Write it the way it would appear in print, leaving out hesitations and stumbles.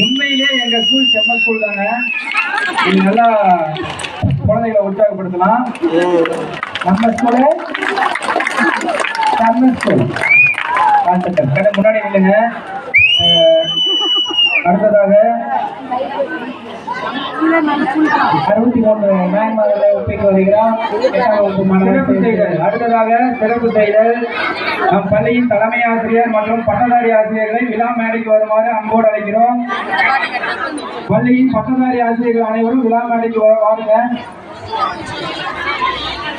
உண்மையிலே எங்க ஸ்கூல் செம்ம ஸ்கூல் தாங்க. இது நல்லா குழந்தைகளை உற்சாகப்படுத்தலாம். நம்ம ஸ்கூலு செம்ம ஸ்கூல். முன்னாடி இல்லைங்க. அடுத்ததாக 63 மேன்மார்களை ஒப்பிட்டு வருகிறார். அடுத்ததாக சிறப்பு செய்தல். நம் பள்ளியின் தலைமை ஆசிரியர் மற்றும் பட்டதாரி ஆசிரியர்களை விழா மேடைக்கு வருமாறு அன்போடு அழைக்கிறோம். பள்ளியின் பட்டதாரி ஆசிரியர்கள் அனைவரும் விழா மேடைக்கு வாருங்க.